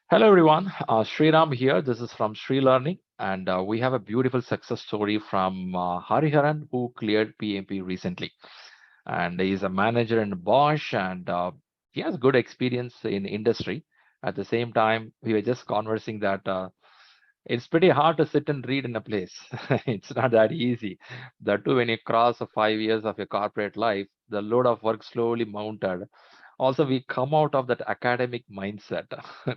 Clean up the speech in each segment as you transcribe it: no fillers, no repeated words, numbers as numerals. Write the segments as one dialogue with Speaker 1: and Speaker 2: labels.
Speaker 1: Hello everyone, Sriram here. This is from ShriLearning, and we have a beautiful success story from Hariharan who cleared PMP recently. And he's a manager in Bosch, and he has good experience in industry. At the same time, we were just conversing that it's pretty hard to sit and read in a place. It's not that easy. That too, when you cross 5 years of your corporate life, the load of work slowly mounted. Also, we come out of that academic mindset.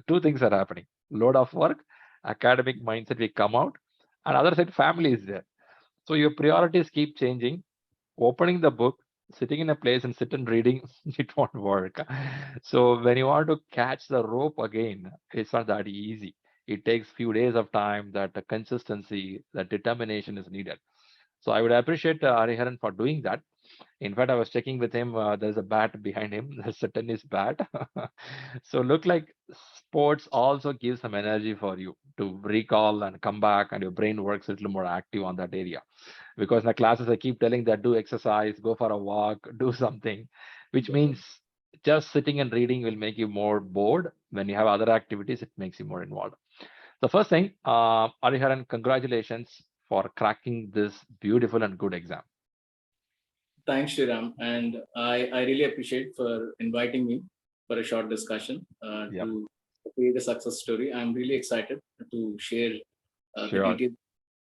Speaker 1: Two things are happening: load of work, academic mindset. We come out, and other side, family is there. So your priorities keep changing. Opening the book, sitting in a place and sit and reading, it won't work. So when you want to catch the rope again, it's not that easy. It takes few days of time. That the consistency, that determination is needed. So I would appreciate Hariharan for doing that. In fact, I was checking with him. There's a bat behind him. There's a tennis bat. So look like sports also gives some energy for you to recall and come back, and your brain works a little more active on that area. Because in the classes, I keep telling that do exercise, go for a walk, do something, which means just sitting and reading will make you more bored. When you have other activities, it makes you more involved. The first thing, Ariharan, congratulations for cracking this beautiful and good exam.
Speaker 2: Thanks, Shriram, and I really appreciate for inviting me for a short discussion
Speaker 1: Yep,
Speaker 2: to create a success story. I'm really excited to share the
Speaker 1: sure.
Speaker 2: details.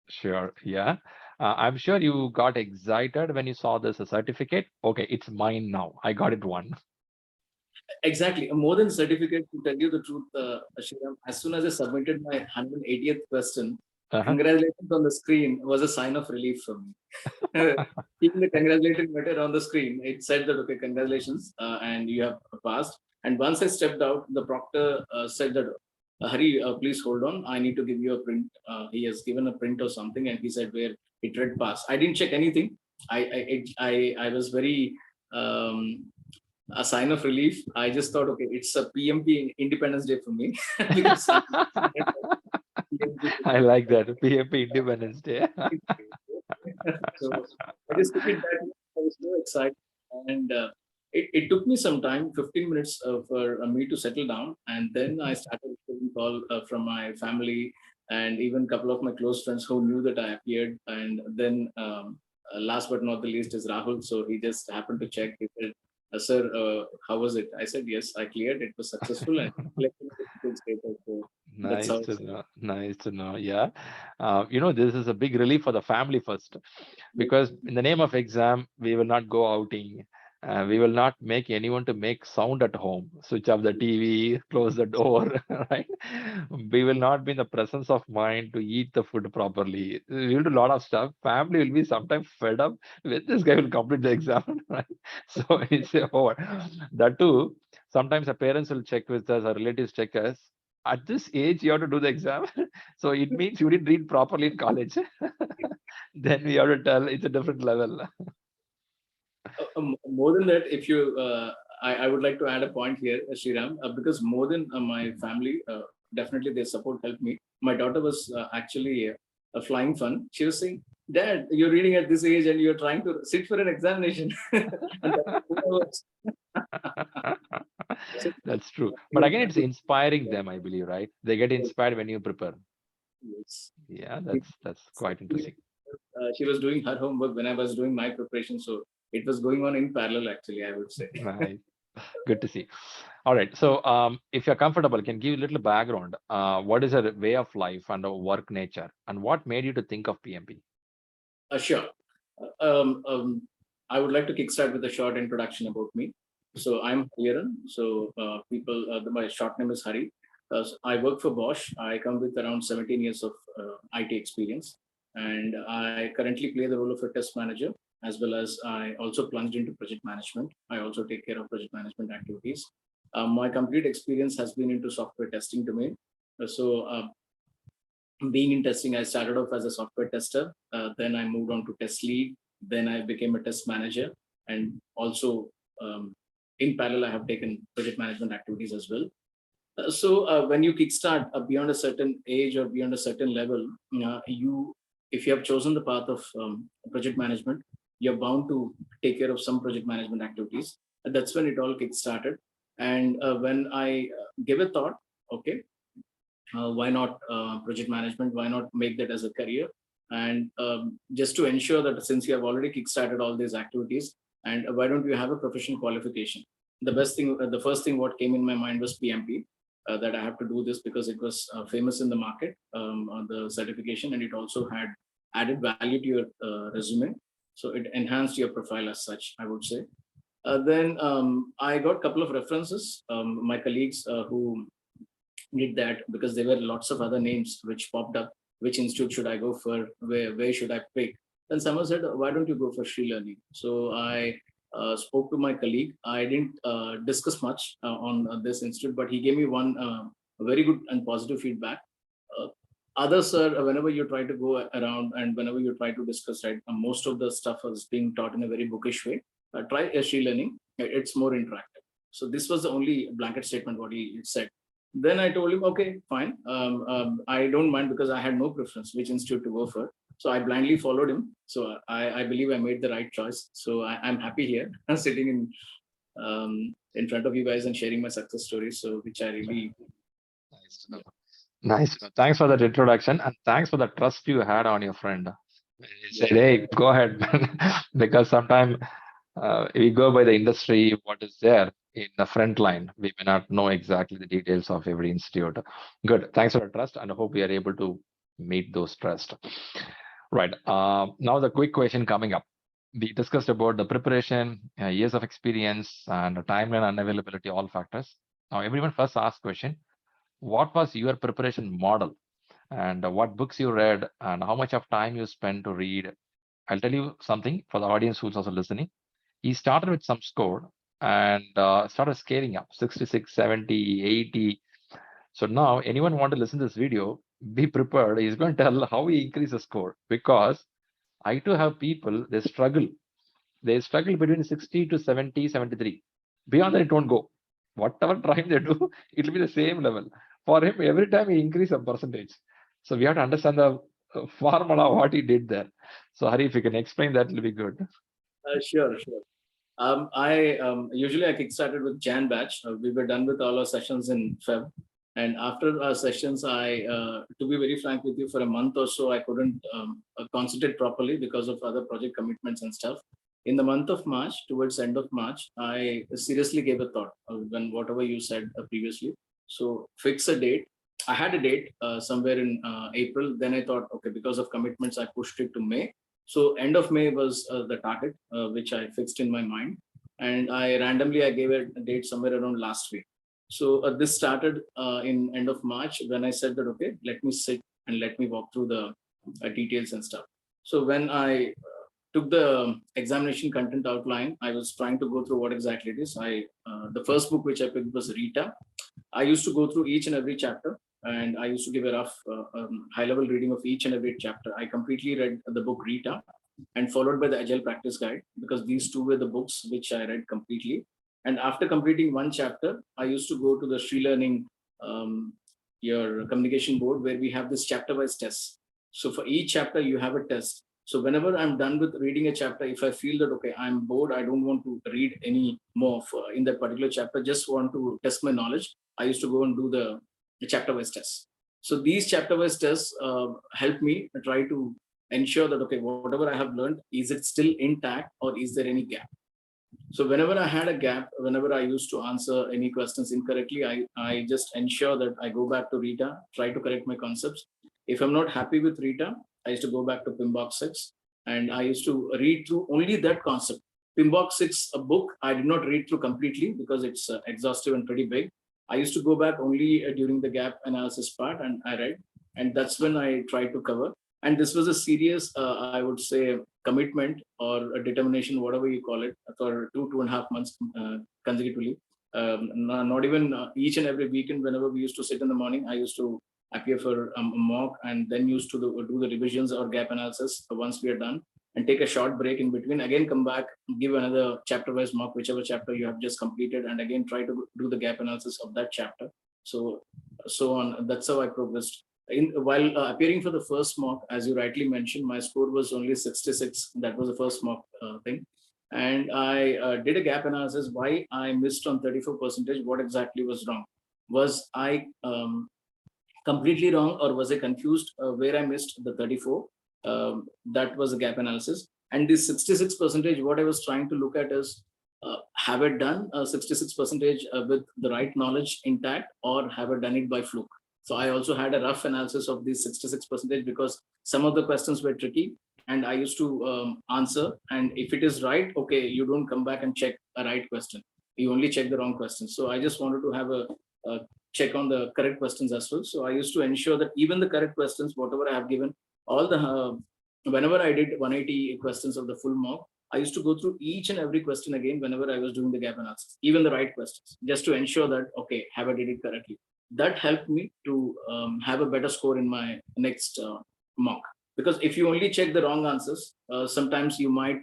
Speaker 1: Sure. Yeah. I'm sure you got excited when you saw this certificate. Okay, it's mine now. I got it one.
Speaker 2: Exactly, more than certificate. To tell you the truth, Shriram, as soon as I submitted my 180th question,
Speaker 1: Uh-huh.
Speaker 2: congratulations on the screen was a sign of relief for me. Seeing the congratulating letter on the screen, it said that okay, congratulations, and you have passed. And once I stepped out, the proctor said that, Hari, please hold on. I need to give you a print. He has given a print or something, and he said where it read pass. I didn't check anything. I was very a sign of relief. I just thought, okay, it's a PMP Independence Day for me because PMP.
Speaker 1: I like that. PMP Independence Day.
Speaker 2: So I just took it that way. I was so excited, and it took me some time, 15 minutes for me to settle down, and then I started getting call from my family and even a couple of my close friends who knew that I appeared, and then last but not the least is Rahul. So he just happened to check. He said, "Sir, how was it?" I said, "Yes, I cleared. It was successful," and collecting the good status. So that's
Speaker 1: Nice
Speaker 2: how.
Speaker 1: to know. Nice to know. Yeah. This is a big relief for the family first, because in the name of exam, we will not go outing. We will not make anyone to make sound at home. Switch off the TV, close the door, right? We will not be in the presence of mind to eat the food properly. We will do a lot of stuff. Family will be sometimes fed up with this guy will complete the exam, right? So it's over. That too, sometimes our parents will check with us, our relatives check us. At this age, you have to do the exam. So it means you didn't read properly in college. Then we have to tell it's a different level.
Speaker 2: More than that, if you, I would like to add a point here, Sriram, because more than my family, definitely their support helped me. My daughter was actually a flying fun. She was saying, "Dad, you're reading at this age and you're trying to sit for an examination." And that was,
Speaker 1: That's true. But again, it's inspiring them, I believe, right? They get inspired when you prepare.
Speaker 2: yes.
Speaker 1: Yeah, that's quite interesting.
Speaker 2: She was doing her homework when I was doing my preparation, so it was going on in parallel. Actually, I would say.
Speaker 1: Nice. Good to see. All right. So, if you're comfortable, can give a little background. What is a way of life and a work nature, and what made you to think of PMP?
Speaker 2: Sure. Um, um, I would like to kickstart with a short introduction about me. So I'm Hariharan. So my short name is Hari. So I work for Bosch. I come with around 17 years of IT experience, and I currently play the role of a test manager, as well as I also plunged into project management. I also take care of project management activities. My complete experience has been into software testing domain. So being in testing, I started off as a software tester. Then I moved on to test lead. Then I became a test manager. And also, in parallel, I have taken project management activities as well. So when you kickstart beyond a certain age or beyond a certain level, if you have chosen the path of project management, you're bound to take care of some project management activities. That's when it all kickstarted. And when I gave a thought, okay, why not project management? Why not make that as a career? And just to ensure that since you have already kickstarted all these activities, and why don't you have a professional qualification? The best thing, the first thing what came in my mind was PMP, that I have to do this because it was famous in the market, on the certification, and it also had added value to your resume. So it enhanced your profile as such, I would say. Then I got a couple of references, my colleagues who did that, because there were lots of other names which popped up. Which institute should I go for? Where should I pick? Then someone said, why don't you go for ShriLearning? So I spoke to my colleague. I didn't discuss much on this institute, but he gave me one very good and positive feedback. Uh, Others are, whenever you try to go around and whenever you try to discuss, right, most of the stuff is being taught in a very bookish way. Try a ShriLearning. It's more interactive. So this was the only blanket statement what he said. Then I told him, okay, fine. I don't mind, because I had no preference which institute to go for. So I blindly followed him. So I believe I made the right choice. So I'm happy here, sitting in front of you guys and sharing my success stories. So which I really,
Speaker 1: Nice to know. Nice. Thanks for that introduction, and thanks for the trust you had on your friend. He said,
Speaker 2: yeah,
Speaker 1: "Hey, go ahead," because sometimes we go by the industry, what is there in the front line. We may not know exactly the details of every institute. Good. Thanks for the trust, and I hope we are able to meet those trust. Right. Now the quick question coming up. We discussed about the preparation, years of experience, and the timeline and availability, all factors. Now everyone first asks question: what was your preparation model, and what books you read, and how much of time you spent to read? I'll tell you something for the audience who's also listening. He started with some score and started scaling up 66, 70, 80. So now anyone want to listen to this video, be prepared. He's going to tell how he increased the score, because I too have people, they struggle. They struggle between 60 to 70, 73. Beyond that, it won't go. Whatever time they do, it will be the same level. For him, every time he increase a percentage. So we have to understand the formula, what he did there. So Hari, if you can explain that, it'll be good.
Speaker 2: sure, sure. I usually I kickstarted with Jan batch. We were done with all our sessions in Feb, and after our sessions, to be very frank with you, for a month or so, I couldn't concentrate properly because of other project commitments and stuff. In the month of March, towards the end of March, I seriously gave a thought when whatever you said previously. So fix a date. I had a date somewhere in April. Then I thought, okay, because of commitments, I pushed it to May. So end of May was the target which I fixed in my mind, and I gave a date somewhere around last week. So this started in end of March, when I said that, okay, let me sit and let me walk through the details and stuff. So when I took the examination content outline, I was trying to go through what exactly it is. The first book which I picked was Rita. I used to go through each and every chapter, and I used to give a rough high-level reading of each and every chapter. I completely read the book Rita, and followed by the Agile Practice Guide, because these two were the books which I read completely. And after completing one chapter, I used to go to the ShriLearning, your communication board, where we have this chapter-wise tests. So for each chapter, you have a test. So whenever I'm done with reading a chapter, if I feel that, okay, I'm bored, I don't want to read any more in that particular chapter, just want to test my knowledge, I used to go and do the chapter-wise tests. So these chapter-wise tests help me try to ensure that, okay, whatever I have learned, is it still intact or is there any gap? So whenever I had a gap, whenever I used to answer any questions incorrectly, I just ensure that I go back to Rita, try to correct my concepts. If I'm not happy with Rita, I used to go back to PMBOK 6, and I used to read through only that concept. PMBOK 6, a book, I did not read through completely because it's exhaustive and pretty big. I used to go back only during the gap analysis part, and I read, and that's when I tried to cover. And this was a serious, I would say, commitment or a determination, whatever you call it, for 2.5 months consecutively. Not even each and every weekend, whenever we used to sit in the morning, I used to appear for a mock, and then used to do the revisions or gap analysis once we are done, and take a short break in between, again come back, give another chapter wise mock, whichever chapter you have just completed, and again try to do the gap analysis of that chapter. So on, that's how I progressed. While appearing for the first mock, as you rightly mentioned, my score was only 66. That was the first mock thing. And I did a gap analysis why I missed on 34%. What exactly was wrong? Was I completely wrong or was I confused where I missed the 34? That was a gap analysis. And this 66%, what I was trying to look at is, have I done 66% with the right knowledge intact, or have I done it by fluke? So I also had a rough analysis of these 66% because some of the questions were tricky and I used to answer. And if it is right, okay, you don't come back and check a right question. You only check the wrong question. So I just wanted to have a check on the correct questions as well. So I used to ensure that even the correct questions, whatever I have given, all the whenever I did 180 questions of the full mock, I used to go through each and every question again whenever I was doing the gap analysis, even the right questions, just to ensure that, okay, have I did it correctly. That helped me to have a better score in my next mock. Because if you only check the wrong answers, sometimes you might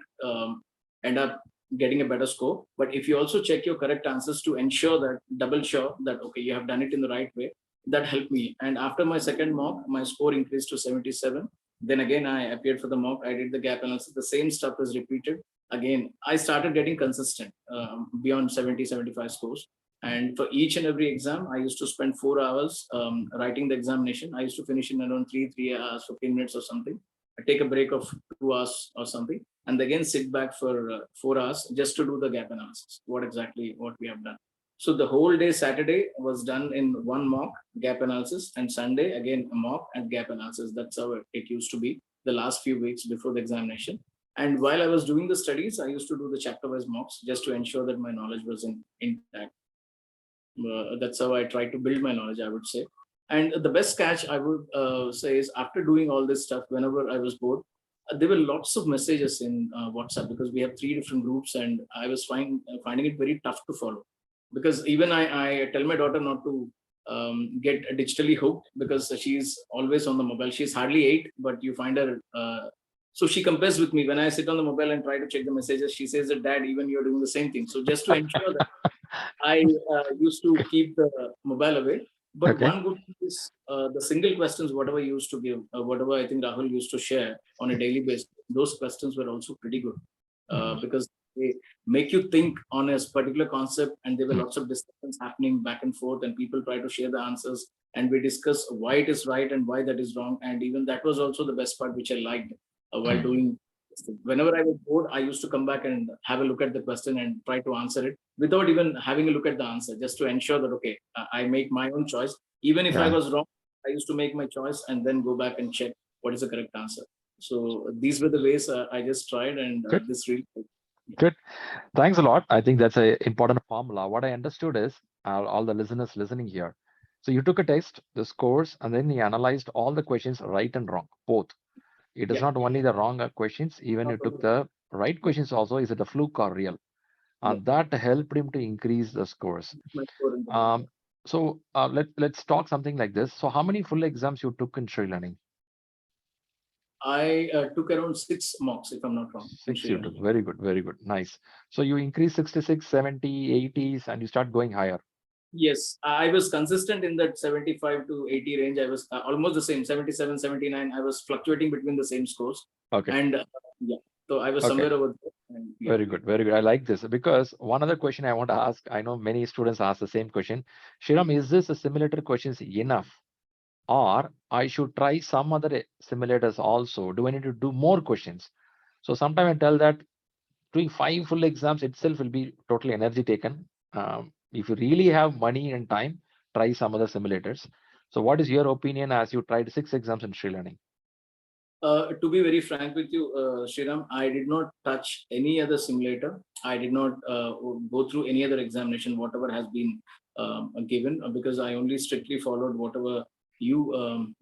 Speaker 2: end up getting a better score. But if you also check your correct answers to ensure that, double sure that, okay, you have done it in the right way, that helped me. And after my second mock, my score increased to 77. Then again, I appeared for the mock. I did the gap analysis. The same stuff was repeated. Again, I started getting consistent beyond 70, 75 scores. And for each and every exam, I used to spend 4 hours writing the examination. I used to finish in around 3 hours, 15 minutes or something. I take a break of 2 hours or something, and again sit back for 4 hours just to do the gap analysis. What we have done. So the whole day Saturday was done in one mock gap analysis, and Sunday again a mock and gap analysis. That's how it used to be the last few weeks before the examination. And while I was doing the studies, I used to do the chapter-wise mocks just to ensure that my knowledge was intact. That's how I tried to build my knowledge, I would say. And the best catch I would say is, after doing all this stuff, whenever I was bored, there were lots of messages in WhatsApp, because we have 3 different groups, and I was finding it very tough to follow. Because even I tell my daughter not to get digitally hooked, because she's always on the mobile. She's hardly 8, but you find her. So she compares with me when I sit on the mobile and try to check the messages. She says that, Dad, even you're doing the same thing. So just to ensure that, I used to keep the mobile away. But
Speaker 1: Okay.
Speaker 2: one good thing is the single questions, whatever I used to give, whatever I think Rahul used to share on a daily basis, those questions were also pretty good because they make you think on a particular concept, and there were lots of discussions happening back and forth, and people try to share the answers, and we discuss why it is right and why that is wrong. And even that was also the best part, which I liked while doing. Whenever I was bored, I used to come back and have a look at the question and try to answer it without even having a look at the answer, just to ensure that, okay, I make my own choice. Even if I was wrong, I used to make my choice and then go back and check what is the correct answer. So these were the ways I just tried, and this really helped.
Speaker 1: Good. Thanks a lot. I think that's an important formula. What I understood is, all the listeners listening here. So you took a test, the scores, and then you analyzed all the questions, right and wrong, both. It is
Speaker 2: Yeah.
Speaker 1: not only the wrong questions, even you took the right questions also. Is it a fluke or real? And that helped him to increase the scores. So let's talk something like this. So how many full exams you took in ShriLearning?
Speaker 2: I took around 6 mocks, if I'm not wrong.
Speaker 1: 6 you took. Very good, very good. Nice. So you increase 66, 70, 80s, and you start going higher.
Speaker 2: Yes, I was consistent in that 75 to 80 range. I was almost the same, 77, 79. I was fluctuating between the same scores.
Speaker 1: Okay.
Speaker 2: And yeah, so I was somewhere over there. And, yeah.
Speaker 1: Very good, very good. I like this, because one other question I want to ask, I know many students ask the same question. Shriram, is this a simulator questions enough? Or I should try some other simulators also? Do I need to do more questions? So sometimes I tell that doing 5 full exams itself will be totally energy taken. If you really have money and time, try some other simulators. So what is your opinion as you tried 6 exams in ShriLearning?
Speaker 2: To be very frank with you, Shriram, I did not touch any other simulator. I did not go through any other examination, whatever has been given, because I only strictly followed whatever you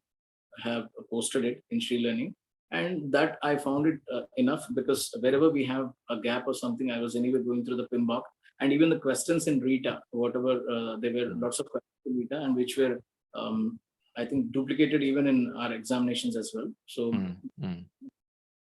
Speaker 2: have posted it in ShriLearning. And that I found it enough, because wherever we have a gap or something, I was anyway going through the PMBOK, and even the questions in RITA, whatever, there were lots of questions in RITA, and which were, I think, duplicated even in our examinations as well. So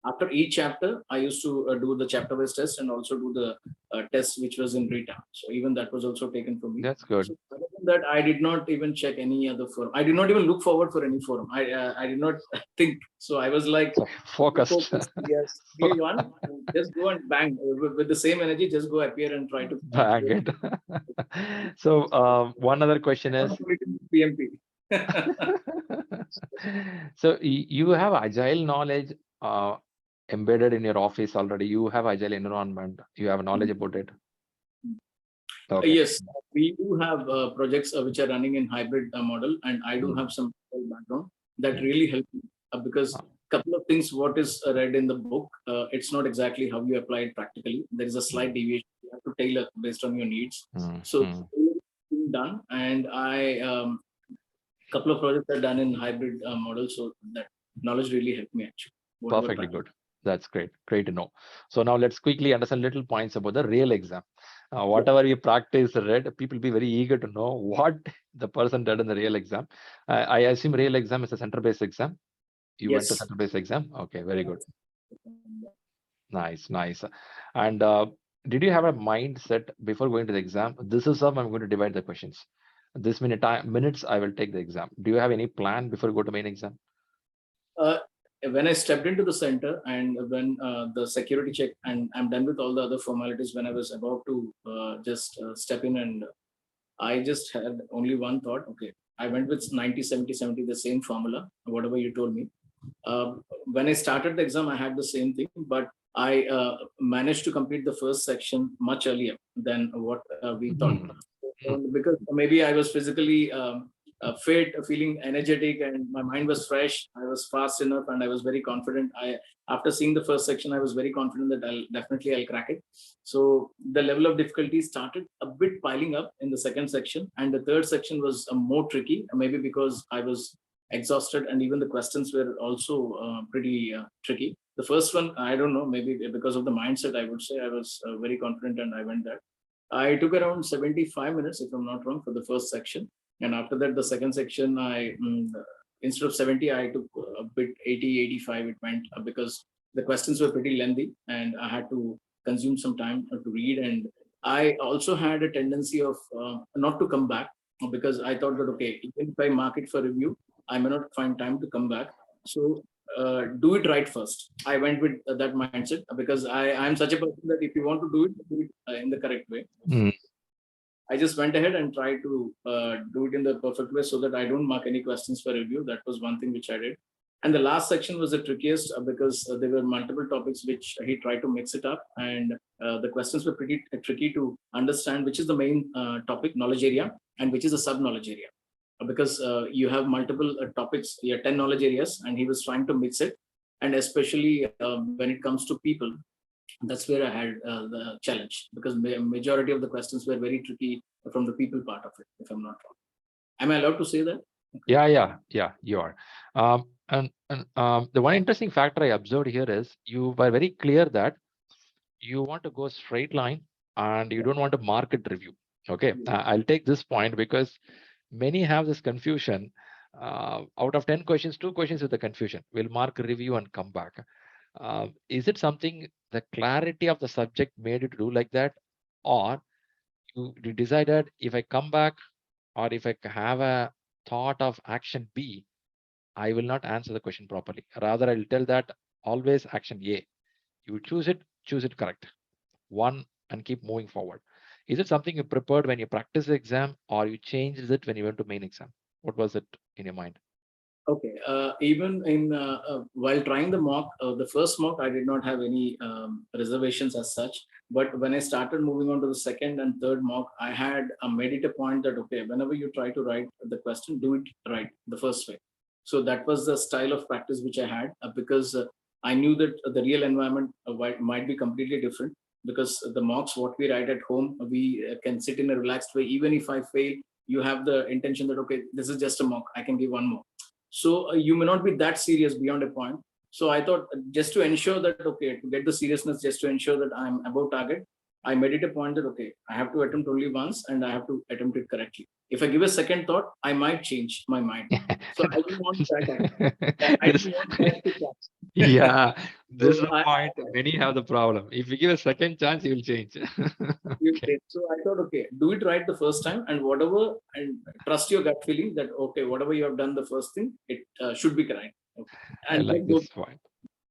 Speaker 2: after each chapter, I used to do the chapter-wise test and also do the test which was in RITA. So even that was also taken from me.
Speaker 1: That's good.
Speaker 2: So other than that, I did not even check any other forum. I did not even look forward for any forum. I did not think. So I was like,
Speaker 1: focused.
Speaker 2: Yes, day one, just go and bang with the same energy. Just go appear and try to
Speaker 1: Bang it. So one other question is,
Speaker 2: PMP.
Speaker 1: So you have Agile knowledge embedded in your office already. You have Agile environment. You have knowledge about it. Okay.
Speaker 2: Yes, we do have projects which are running in hybrid model, and I do have some background that really help me because couple of things what is read in the book, it's not exactly how you apply it practically. There is a slight deviation. You have to tailor based on your needs. So it's done, and I couple of projects are done in hybrid model, so that knowledge really helped me actually.
Speaker 1: Perfectly good. That's great. Great to know. So now let's quickly understand little points about the real exam. Whatever you practice read, people be very eager to know what the person did in the real exam. I assume real exam is a center-based exam. You went to
Speaker 2: Yes.
Speaker 1: center-based exam. Okay, very good. Nice, nice. And did you have a mindset before going to the exam? This is how I'm going to divide the questions. This minutes I will take the exam. Do you have any plan before you go to main exam?
Speaker 2: When I stepped into the center and when the security check and I'm done with all the other formalities, when I was about to just step in, and I just had only one thought. Okay, I went with 90, 70, 70, the same formula, whatever you told me. When I started the exam, I had the same thing, but I managed to complete the first section much earlier than what we thought. Because maybe I was physically fit, feeling energetic, and my mind was fresh. I was fast enough, and I was very confident. After seeing the first section, I was very confident that I'll crack it. So the level of difficulty started a bit piling up in the second section, and the third section was more tricky. Maybe because I was exhausted, and even the questions were also pretty tricky. The first one, I don't know, maybe because of the mindset, I would say I was very confident, and I went there. I took around 75 minutes, if I'm not wrong, for the first section. And after that, the second section, instead of 70, I took a bit 80, 85, it went because the questions were pretty lengthy and I had to consume some time to read. And I also had a tendency of not to come back because I thought that, okay, even if I mark it for review, I may not find time to come back. So do it right first. I went with that mindset because I'm such a person that if you want to do it in the correct way. I just went ahead and tried to do it in the perfect way so that I don't mark any questions for review. That was one thing which I did. And the last section was the trickiest because there were multiple topics which he tried to mix it up. And the questions were pretty tricky to understand which is the main topic, knowledge area, and which is a sub-knowledge area. Because you have multiple topics, 10 knowledge areas, and he was trying to mix it. And especially when it comes to people, that's where I had the challenge because majority of the questions were very tricky from the people part of it, if I'm not wrong. Am I allowed to say that?
Speaker 1: Okay. Yeah, you are. And the one interesting factor I observed here is you were very clear that you want to go straight line and you don't want to market review. Okay, I'll take this point because many have this confusion. Out of 10 questions, 2 questions with the confusion. We'll mark review and come back. Is it something the clarity of the subject made you to do like that, or you decided if I come back or if I have a thought of action B, I will not answer the question properly. Rather, I'll tell that always action A. You choose it correct. One and keep moving forward. Is it something you prepared when you practice the exam or you changed it when you went to main exam? What was it in your mind?
Speaker 2: Okay. Even in while trying the mock, the first mock, I did not have any reservations as such. But when I started moving on to the second and third mock, I had made it a point that, okay, whenever you try to write the question, do it right the first way. So that was the style of practice which I had because I knew that the real environment might be completely different because the mocks, what we write at home, we can sit in a relaxed way. Even if I fail, you have the intention that, okay, this is just a mock, I can give one more. So you may not be that serious beyond a point. So I thought just to ensure that, okay, to get the seriousness, just to ensure that I'm above target, I made it a point that, okay, I have to attempt only once and I have to attempt it correctly. If I give a second thought, I might change my mind. So I don't want that. I don't want that to catch.
Speaker 1: Yeah, this is
Speaker 2: So
Speaker 1: the point. Many have the problem. If you give a second chance, you will change. Okay.
Speaker 2: So I thought, okay, do it right the first time and whatever, and trust your gut feeling that, okay, whatever you have done the first thing, it should be correct. Okay.
Speaker 1: I
Speaker 2: And
Speaker 1: like
Speaker 2: then go.
Speaker 1: this point.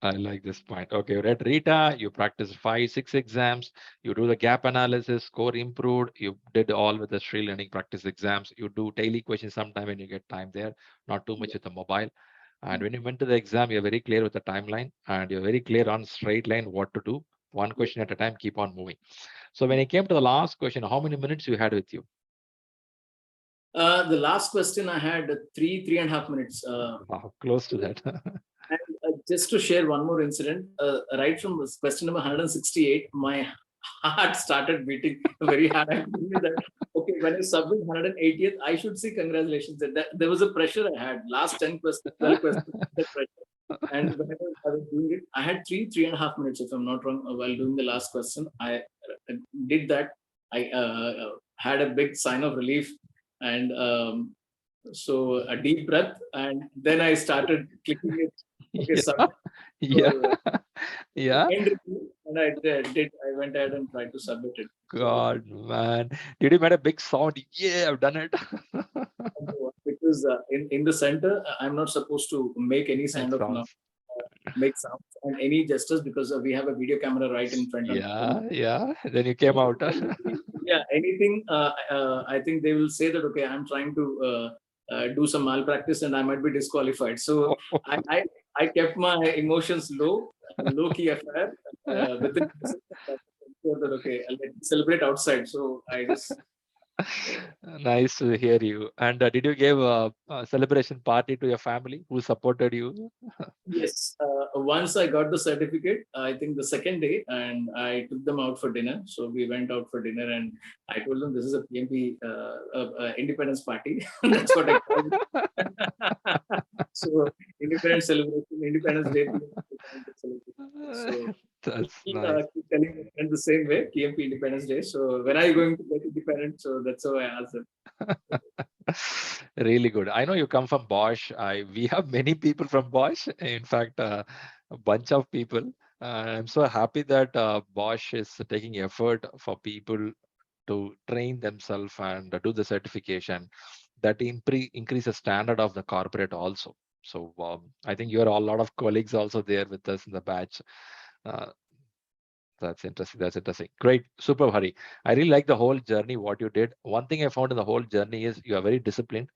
Speaker 1: I like this point. Okay, you read Rita, you practice 5, 6 exams, you do the gap analysis, score improved, you did all with the Shri learning practice exams, you do daily questions sometime when you get time there, not too much with the mobile. And when you went to the exam, you're very clear with the timeline and you're very clear on straight line what to do. One question at a time, keep on moving. So when it came to the last question, how many minutes you had with you?
Speaker 2: The last question I had 3.5 minutes.
Speaker 1: Wow, close to that.
Speaker 2: And just to share one more incident, right from question number 168, my heart started beating very hard. I knew that, okay, when I submit 180th, I should say congratulations. There was a pressure I had. Last 10 questions, 12 questions, the pressure. And when I was doing it, I had 3.5 minutes, if I'm not wrong, while doing the last question. I did that. I had a big sign of relief. And so a deep breath, and then I started clicking it. Okay,
Speaker 1: Yeah,
Speaker 2: submit.
Speaker 1: yeah,
Speaker 2: So,
Speaker 1: yeah.
Speaker 2: end review, and I did. I went ahead and tried to submit it. So
Speaker 1: God, man. Did you make a big sound? Yeah, I've done it.
Speaker 2: because in the center, I'm not supposed to make any
Speaker 1: Make
Speaker 2: sound of
Speaker 1: sounds.
Speaker 2: make sounds and any gestures because we have a video camera right in front of me.
Speaker 1: Yeah, yeah. Then you came out.
Speaker 2: Yeah, anything. I think they will say that okay, I'm trying to do some malpractice and I might be disqualified. So I kept my emotions low key affair within sure that okay, let's celebrate outside. So I just
Speaker 1: Nice to hear you. And did you give a celebration party to your family who supported you?
Speaker 2: yes. Once I got the certificate, I think the second day, and I took them out for dinner. So we went out for dinner, and I told them this is a PMP independence party. That's what I called it. So independence celebration, Independence Day, Independence celebration. So
Speaker 1: That's nice.
Speaker 2: keep telling my friends the same way, PMP Independence Day. So when are you going to get independent? So that's how I asked them.
Speaker 1: Really good. I know you come from Bosch. We have many people from Bosch. In fact, a bunch of people. I'm so happy that Bosch is taking effort for people to train themselves and do the certification. That increase the standard of the corporate also. So I think you are a lot of colleagues also there with us in the batch. Uh, that's interesting. That's interesting. Great. Super, Hari. I really like the whole journey, what you did. One thing I found in the whole journey is you are very disciplined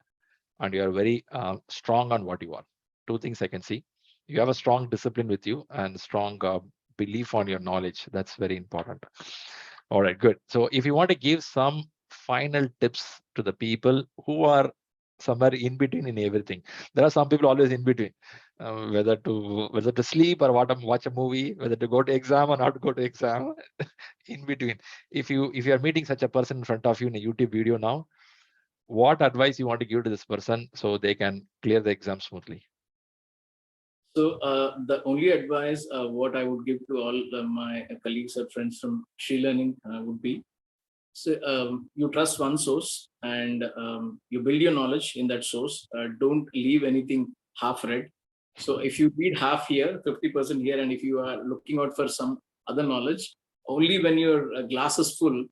Speaker 1: and you are very strong on what you are. Two things I can see. You have a strong discipline with you and strong belief on your knowledge. That's very important. All right, good. So if you want to give some final tips to the people who are somewhere in between in everything, there are some people always in between, whether to sleep or watch a movie, whether to go to exam or not to go to exam, in between. If you are meeting such a person in front of you in a YouTube video now, what advice you want to give to this person so they can clear the exam smoothly?
Speaker 2: So the only advice what I would give to all my colleagues or friends from ShriLearning would be, so you trust one source and you build your knowledge in that source. Don't leave anything half read. So if you read half here, 50% here, and if you are looking out for some other knowledge, only when your glass is full,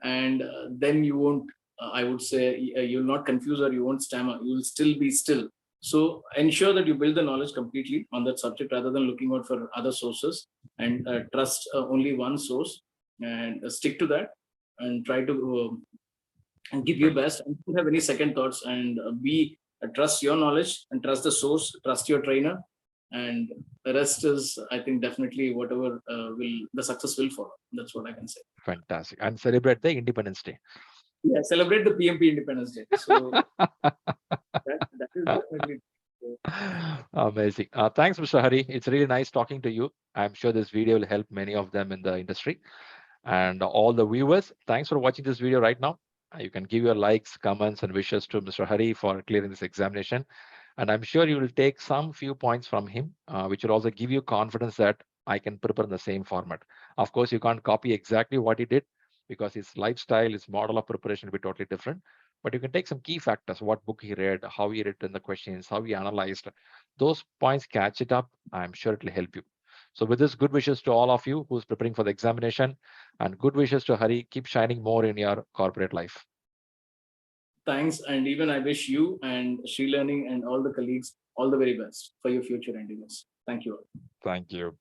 Speaker 2: and then you won't. I would say you'll not confuse or you won't stammer. You will still be still. So ensure that you build the knowledge completely on that subject rather than looking out for other sources, and trust only one source and stick to that and try to and give your
Speaker 1: Right.
Speaker 2: best and don't have any second thoughts and be trust your knowledge and trust the source, trust your trainer, and the rest is I think definitely whatever will the success will follow. That's what I can say.
Speaker 1: Fantastic. And celebrate the Independence Day.
Speaker 2: Yeah, celebrate the PMP Independence Day. So that is definitely
Speaker 1: Amazing. Thanks, Mr. Hari. It's really nice talking to you. I'm sure this video will help many of them in the industry. And all the viewers, thanks for watching this video right now. You can give your likes, comments, and wishes to Mr. Hari for clearing this examination. And I'm sure you will take some few points from him, which will also give you confidence that I can prepare in the same format. Of course, you can't copy exactly what he did because his lifestyle, his model of preparation will be totally different. But you can take some key factors, what book he read, how he written the questions, how he analyzed. Those points, catch it up. I'm sure it will help you. So with this, good wishes to all of you who's preparing for the examination, and good wishes to Hari. Keep shining more in your corporate life.
Speaker 2: thanks, and even I wish you and ShriLearning and all the colleagues all the very best for your future endeavors. Thank you.
Speaker 3: Thank you.